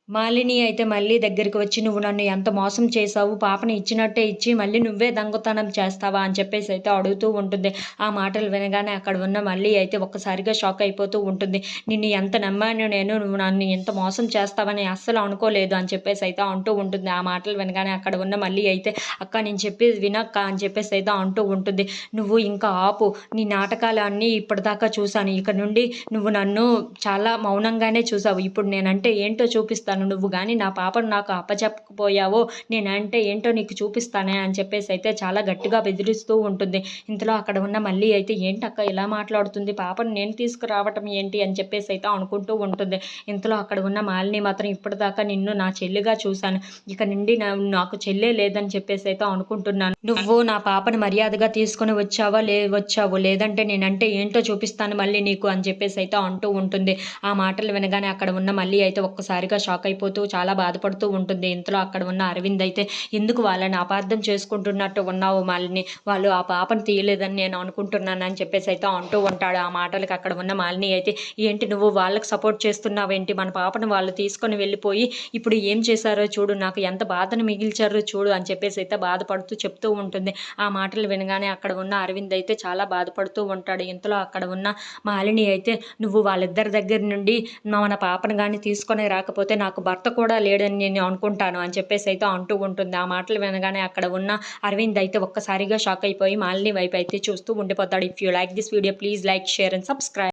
మాలిని అయితే మళ్ళీ దగ్గరికి వచ్చి, "నువ్వు నన్ను ఎంత మోసం చేశావు, పాపని ఇచ్చినట్టే ఇచ్చి మళ్ళీ నువ్వే దొంగతనం చేస్తావా?" అని చెప్పేసి అయితే అడుగుతూ ఉంటుంది. ఆ మాటలు వినగానే అక్కడ ఉన్న మల్లి అయితే ఒక్కసారిగా షాక్ అయిపోతూ ఉంటుంది. "నిన్ను ఎంత నమ్మాను నేను, నువ్వు నన్ను ఇంత మోసం చేస్తావని అస్సలు అనుకోలేదు" అని చెప్పేసి అయితే అంటూ ఉంటుంది. ఆ మాటలు వినగానే అక్కడ ఉన్న మల్లి అయితే, "అక్క నేను చెప్పేది వినక్క" అని చెప్పేసి అయితే అంటూ ఉంటుంది. "నువ్వు ఇంకా ఆపు, నీ నాటకాలన్నీ ఇప్పటిదాకా చూశాను. ఇక నుండి నువ్వు నన్ను చాలా మౌనంగానే చూసావు. ఇప్పుడు నేనంటే ఏంటో చూపిస్తాను. నువ్వు గాని నా పాపను నాకు అప్పచెప్పకపోయావో నేనంటే ఏంటో నీకు చూపిస్తానే" అని చెప్పేసి అయితే చాలా గట్టిగా బెదిరిస్తూ ఉంటుంది. ఇంతలో అక్కడ ఉన్న మల్లి అయితే, "ఏంటక్క ఇలా మాట్లాడుతుంది? పాపను నేను తీసుకురావటం ఏంటి?" అని చెప్పేసి అయితే అనుకుంటూ ఉంటుంది. ఇంతలో అక్కడ ఉన్న మాలిని మాత్రం, "ఇప్పటిదాకా నిన్ను నా చెల్లిగా చూశాను. ఇక నుండి నాకు చెల్లే లేదని చెప్పేసి అయితే అనుకుంటున్నాను. నువ్వు నా పాపను మర్యాదగా తీసుకొని వచ్చావు, లేదంటే నేనంటే ఏంటో చూపిస్తాను మళ్ళీ నీకు" అని చెప్పేసి అయితే అంటూ ఉంటుంది. ఆ మాటలు వినగానే అక్కడ ఉన్న మల్లి అయితే ఒక్కసారిగా షాక్ అయిపోతూ చాలా బాధపడుతూ ఉంటుంది. ఇంతలో అక్కడ ఉన్న అరవింద్ అయితే, "ఎందుకు వాళ్ళని అపార్థం చేసుకుంటున్నట్టు ఉన్నావు మాలిని, వాళ్ళు ఆ పాపను తీయలేదని నేను అనుకుంటున్నాను" అని చెప్పేసి అయితే అంటూ ఉంటాడు. ఆ మాటలకి అక్కడ ఉన్న మాలిని అయితే, "ఏంటి నువ్వు వాళ్ళకి సపోర్ట్ చేస్తున్నావేంటి? మన పాపను వాళ్ళు తీసుకొని వెళ్ళిపోయి ఇప్పుడు ఏం చేశారో చూడు, నాకు ఎంత బాధను మిగిల్చారో చూడు" అని చెప్పేసి అయితే బాధపడుతూ చెప్తూ ఉంటుంది. ఆ మాటలు వినగానే అక్కడ ఉన్న అరవింద్ అయితే చాలా బాధపడుతూ ఉంటాడు. ఇంతలో అక్కడ ఉన్న మాలిని అయితే, "నువ్వు వాళ్ళిద్దరి దగ్గర నుండి మన పాపను గాని తీసుకొని రాకపోతే నాకు భర్త కూడా లేడని నేను అనుకుంటాను" అని చెప్పేసి అయితే అంటూ ఉంటుంది. ఆ మాటలు వినగానే అక్కడ ఉన్న అరవింద్ అయితే ఒక్కసారిగా షాక్ అయిపోయి మాలిని వైపు అయితే చూస్తూ ఉండిపోతాడు. If you like this video please like, share and subscribe.